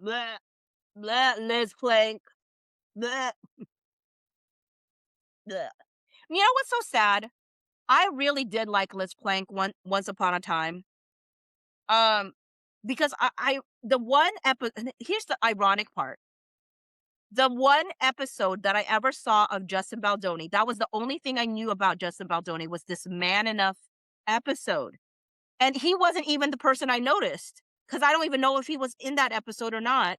bleh, bleh, Liz Plank, bleh, bleh. You know what's so sad? I really did like Liz Plank once upon a time. Um, because I the one episode. Here's the ironic part. The one episode that I ever saw of Justin Baldoni, that was the only thing I knew about Justin Baldoni was this Man Enough episode. And he wasn't even the person I noticed because I don't even know if he was in that episode or not.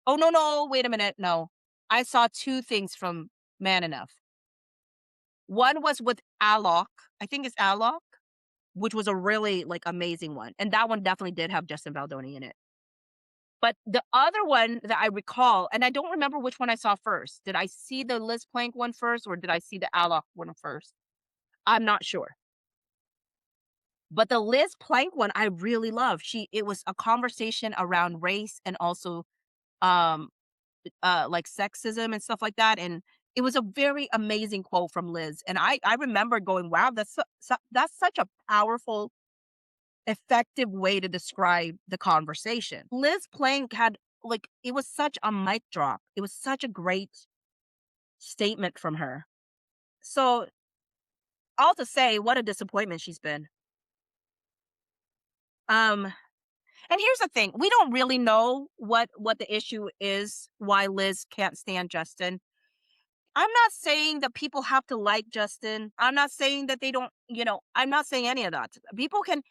Oh, no, no, wait a minute. No, I saw two things from Man Enough. One was with Alok. I think it's Alok, which was a really like amazing one. And that one definitely did have Justin Baldoni in it. But the other one that I recall, and I don't remember which one I saw first. Did I see the Liz Plank one first or did I see the Alok one first? I'm not sure. But the Liz Plank one I really love. It was a conversation around race and also um like sexism and stuff like that. And it was a very amazing quote from Liz. And I remember going, wow, that's such a powerful, effective way to describe the conversation. Liz Plank had like it was such a mic drop. It was such a great statement from her. So all to say, what a disappointment she's been. Um, and here's the thing: we don't really know what the issue is. Why Liz can't stand Justin. I'm not saying that people have to like Justin. I'm not saying that they don't. I'm not saying any of that. People can.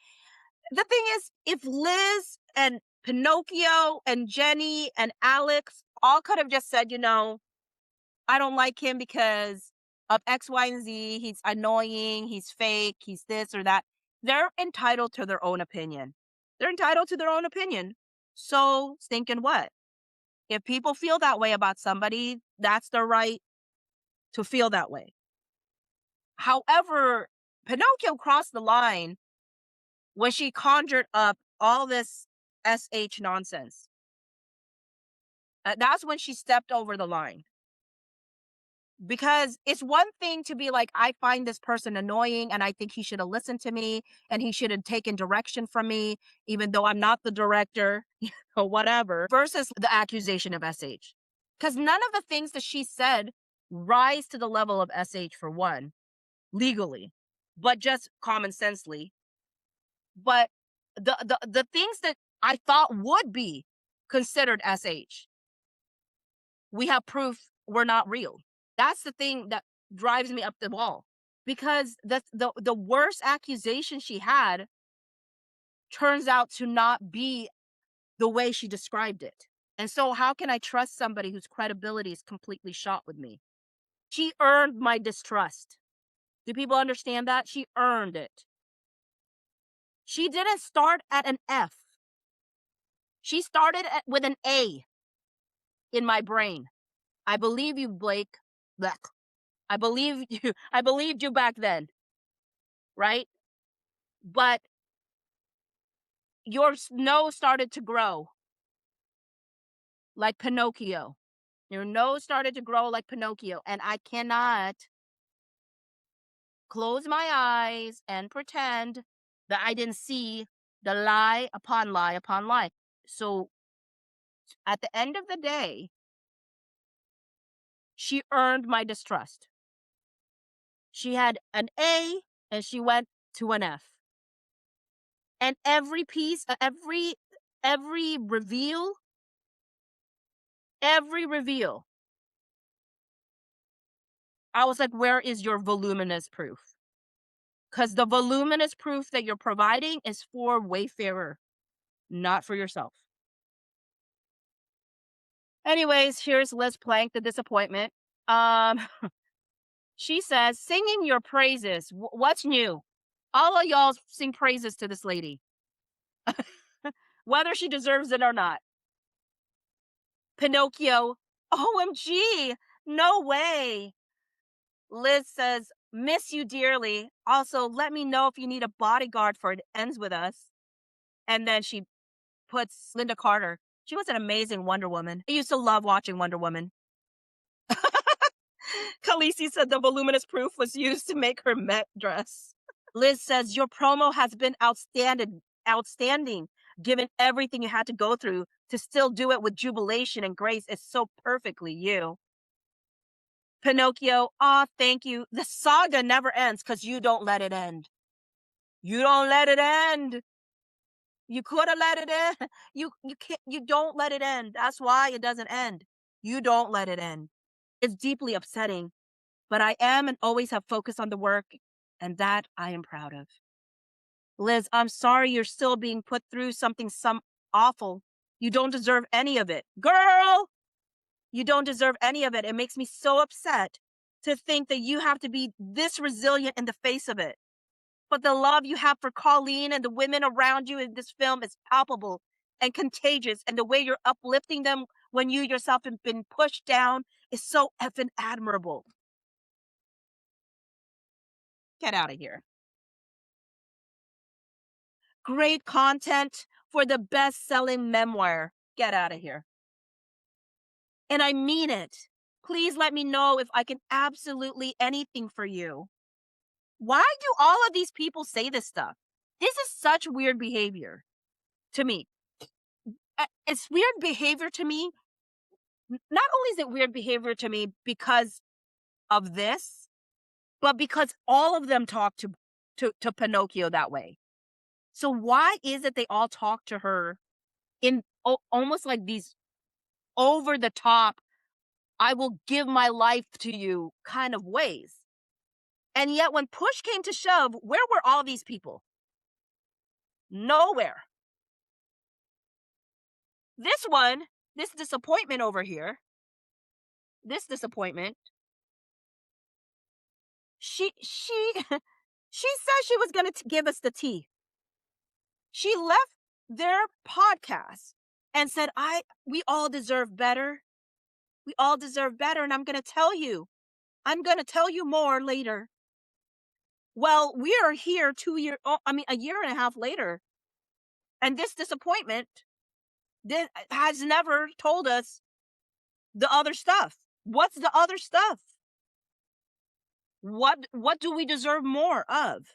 The thing is, if Liz and Pinocchio and Jenny and Alex all could have just said, I don't like him because of X, Y, and Z. He's annoying. He's fake. He's this or that. They're entitled to their own opinion. They're entitled to their own opinion. So stinking what? If people feel that way about somebody, that's their right to feel that way. However, Pinocchio crossed the line when she conjured up all this SH nonsense. That's when she stepped over the line. Because it's one thing to be like, I find this person annoying and I think he should have listened to me and he should have taken direction from me, even though I'm not the director or whatever, versus the accusation of SH. Because none of the things that she said rise to the level of SH for one, legally, but just common sensely. But the things that I thought would be considered SH, we have proof were not real. That's the thing that drives me up the wall because the worst accusation she had turns out to not be the way she described it. And so how can I trust somebody whose credibility is completely shot with me? She earned my distrust. Do people understand that? She earned it. She didn't start at an F. She started with an A in my brain. I believe you, Blake. Blech. I believe you. I believed you back then, right? But your nose started to grow like Pinocchio. Your nose started to grow like Pinocchio, and I cannot close my eyes and pretend that I didn't see the lie upon lie upon lie. So at the end of the day, she earned my distrust. She had an A and she went to an F. And every piece, every reveal, I was like, where is your voluminous proof? Because the voluminous proof that you're providing is for Wayfarer, not for yourself. Anyways, here's Liz Plank, the disappointment. Um, she says, singing your praises. What's new? All of y'all sing praises to this lady, whether she deserves it or not. Pinocchio, OMG, no way. Liz says, miss you dearly. Also, let me know if you need a bodyguard for It Ends With Us. And then she puts Linda Carter. She was an amazing Wonder Woman. I used to love watching Wonder Woman. Khaleesi said the voluminous proof was used to make her Met dress. Liz says, your promo has been outstanding. given everything you had to go through to still do it with jubilation and grace. It's so perfectly you. Pinocchio, ah, thank you. The saga never ends because you don't let it end. You don't let it end. You could have let it end. You can't you don't let it end. That's why it doesn't end. You don't let it end. It's deeply upsetting, but I am and always have focused on the work, and that I am proud of. Liz, I'm sorry you're still being put through some awful. You don't deserve any of it. Girl, you don't deserve any of it. It makes me so upset to think that you have to be this resilient in the face of it. But the love you have for Colleen and the women around you in this film is palpable and contagious. And the way you're uplifting them when you yourself have been pushed down is so effing admirable. Get out of here. Great content for the best selling memoir. Get out of here. And I mean it. Please let me know if I can absolutely anything for you. Why do all of these people say this stuff? This is such weird behavior to me. It's weird behavior to me. Not only is it weird behavior to me because of this, but because all of them talk to Pinocchio that way. So why is it they all talk to her in almost like these over the top, I will give my life to you kind of ways? And yet when push came to shove, where were all these people? Nowhere. This one, this disappointment over here, this disappointment, she she said she was going to give us the tea. She left their podcast and said, we all deserve better. We all deserve better. And I'm going to tell you, I'm going to tell you more later. Well, we are here a year and a half later. And this disappointment has never told us the other stuff. What's the other stuff? What do we deserve more of?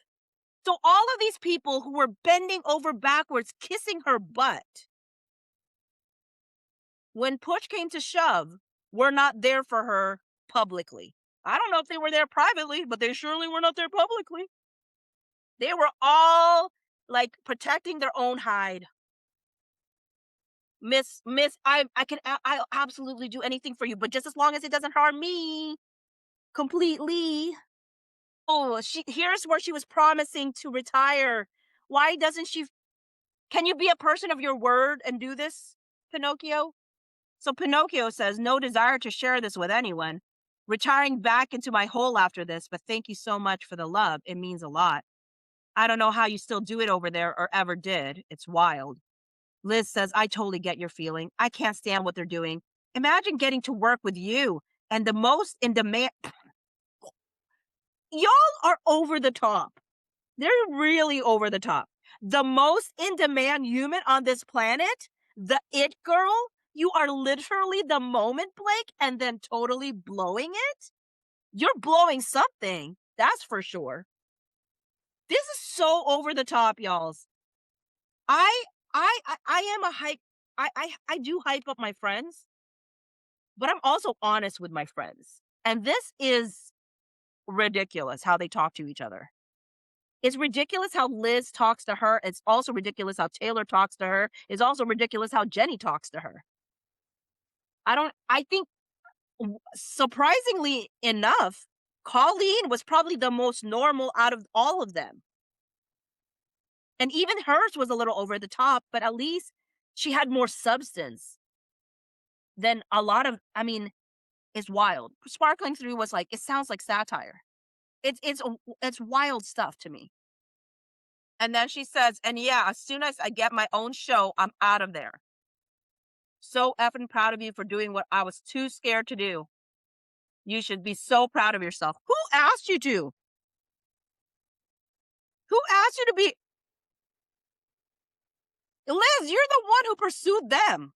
So all of these people who were bending over backwards, kissing her butt, when push came to shove, were not there for her publicly. I don't know if they were there privately, but they surely were not there publicly. They were all like protecting their own hide. Miss, I'll absolutely do anything for you, but just as long as it doesn't harm me completely. Oh, here's where she was promising to retire. Why doesn't she? Can you be a person of your word and do this, Pinocchio? So Pinocchio says, no desire to share this with anyone. Retiring back into my hole after this, but thank you so much for the love. It means a lot. I don't know how you still do it over there or ever did. It's wild. Liz says, I totally get your feeling. I can't stand what they're doing. Imagine getting to work with you and the most in demand. Y'all are over the top. They're really over the top. The most in demand human on this planet, the it girl, you are literally the moment, Blake, and then totally blowing it. You're blowing something. That's for sure. This is so over the top, y'alls. I am a hype. I do hype up my friends, but I'm also honest with my friends. And this is ridiculous how they talk to each other. It's ridiculous how Liz talks to her. It's also ridiculous how Taylor talks to her. It's also ridiculous how Jenny talks to her. I think surprisingly enough, Colleen was probably the most normal out of all of them. And even hers was a little over the top, but at least she had more substance than a lot of, it's wild. Sparkling Through was like, it sounds like satire. It's wild stuff to me. And then she says, and yeah, as soon as I get my own show, I'm out of there. So effing proud of you for doing what I was too scared to do. You should be so proud of yourself. Who asked you to? Who asked you to be? Liz, you're the one who pursued them.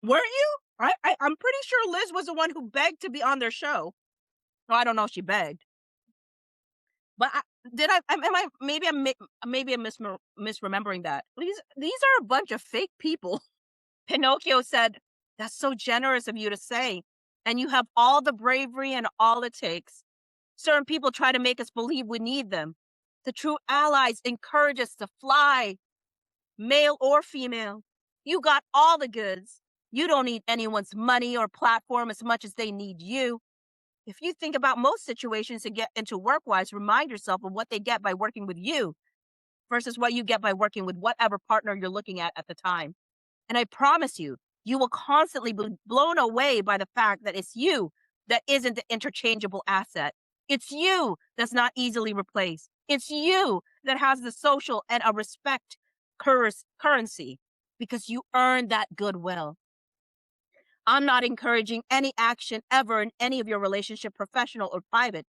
Weren't you? I'm pretty sure Liz was the one who begged to be on their show. No, I don't know if she begged. But am I maybe I'm misremembering that. These are a bunch of fake people. Pinocchio said, "That's so generous of you to say, and you have all the bravery and all it takes. Certain people try to make us believe we need them. The true allies encourage us to fly, male or female. You got all the goods. You don't need anyone's money or platform as much as they need you. If you think about most situations to get into work-wise, remind yourself of what they get by working with you versus what you get by working with whatever partner you're looking at the time. And I promise you, you will constantly be blown away by the fact that it's you that isn't the interchangeable asset. It's you that's not easily replaced. It's you that has the social and a respect currency because you earned that goodwill. I'm not encouraging any action ever in any of your relationship, professional or private.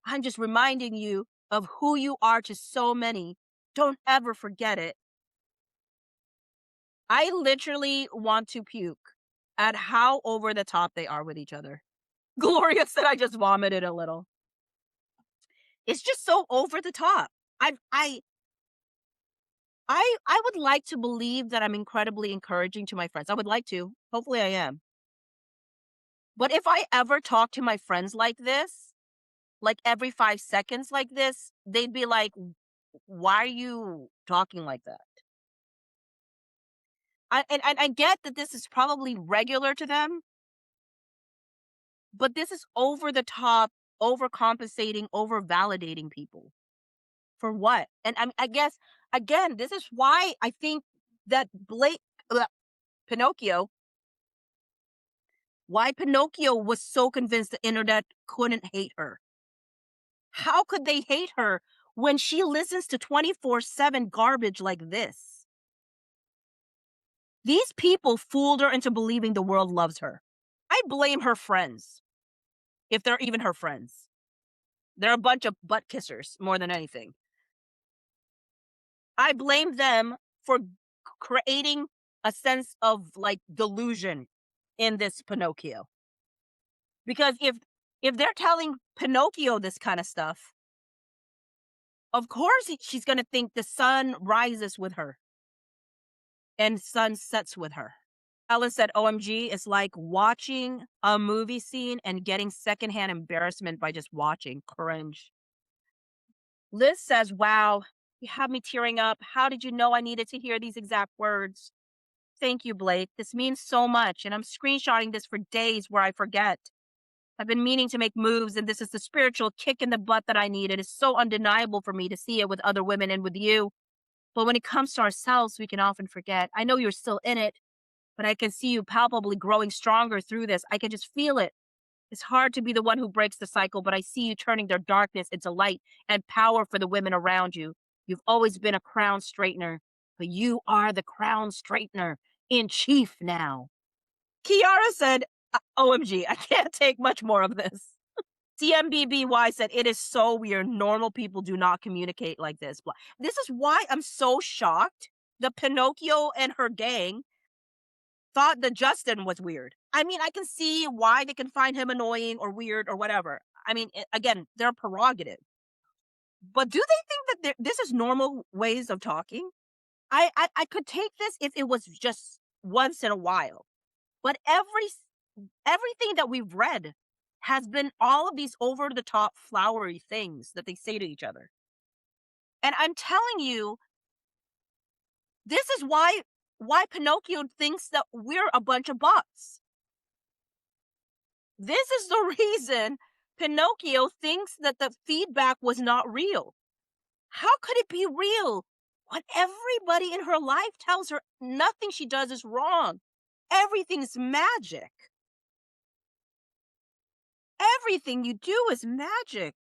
I'm just reminding you of who you are to so many. Don't ever forget it. I literally want to puke at how over the top they are with each other. Gloria said I just vomited a little. It's just so over the top. I I I would like to believe that I'm incredibly encouraging to my friends. I would like to. Hopefully I am. But if I ever talk to my friends like this, like every 5 seconds like this, they'd be like, "Why are you talking like that?" I get that this is probably regular to them, but this is over the top, overcompensating, over validating people. For what? And I guess, again, this is why I think that Pinocchio why Pinocchio was so convinced the internet couldn't hate her. How could they hate her when she listens to 24/7 garbage like this? These people fooled her into believing the world loves her. I blame her friends, if they're even her friends. They're a bunch of butt kissers more than anything. I blame them for creating a sense of like delusion in this Pinocchio. Because if they're telling Pinocchio this kind of stuff, of course she's going to think the sun rises with her and sun sets with her. Ellen said, OMG, it's like watching a movie scene and getting secondhand embarrassment by just watching. Cringe. Liz says, wow, you have me tearing up. How did you know I needed to hear these exact words? Thank you, Blake. This means so much. And I'm screenshotting this for days where I forget. I've been meaning to make moves, and this is the spiritual kick in the butt that I need. It is so undeniable for me to see it with other women and with you. But when it comes to ourselves, we can often forget. I know you're still in it, but I can see you palpably growing stronger through this. I can just feel it. It's hard to be the one who breaks the cycle, but I see you turning their darkness into light and power for the women around you. You've always been a crown straightener, but you are the crown straightener in chief now. Kiara said, OMG, I can't take much more of this. CMBBY said, it is so weird. Normal people do not communicate like this. This is why I'm so shocked that Pinocchio and her gang thought that Justin was weird. I mean, I can see why they can find him annoying or weird or whatever. I mean, again, their prerogative. But do they think that this is normal ways of talking? I could take this if it was just once in a while. But everything that we've read has been all of these over the top flowery things that they say to each other. And I'm telling you, this is why Pinocchio thinks that we're a bunch of bots. This is the reason Pinocchio thinks that the feedback was not real. How could it be real when everybody in her life tells her nothing she does is wrong? Everything's magic. Everything you do is magic.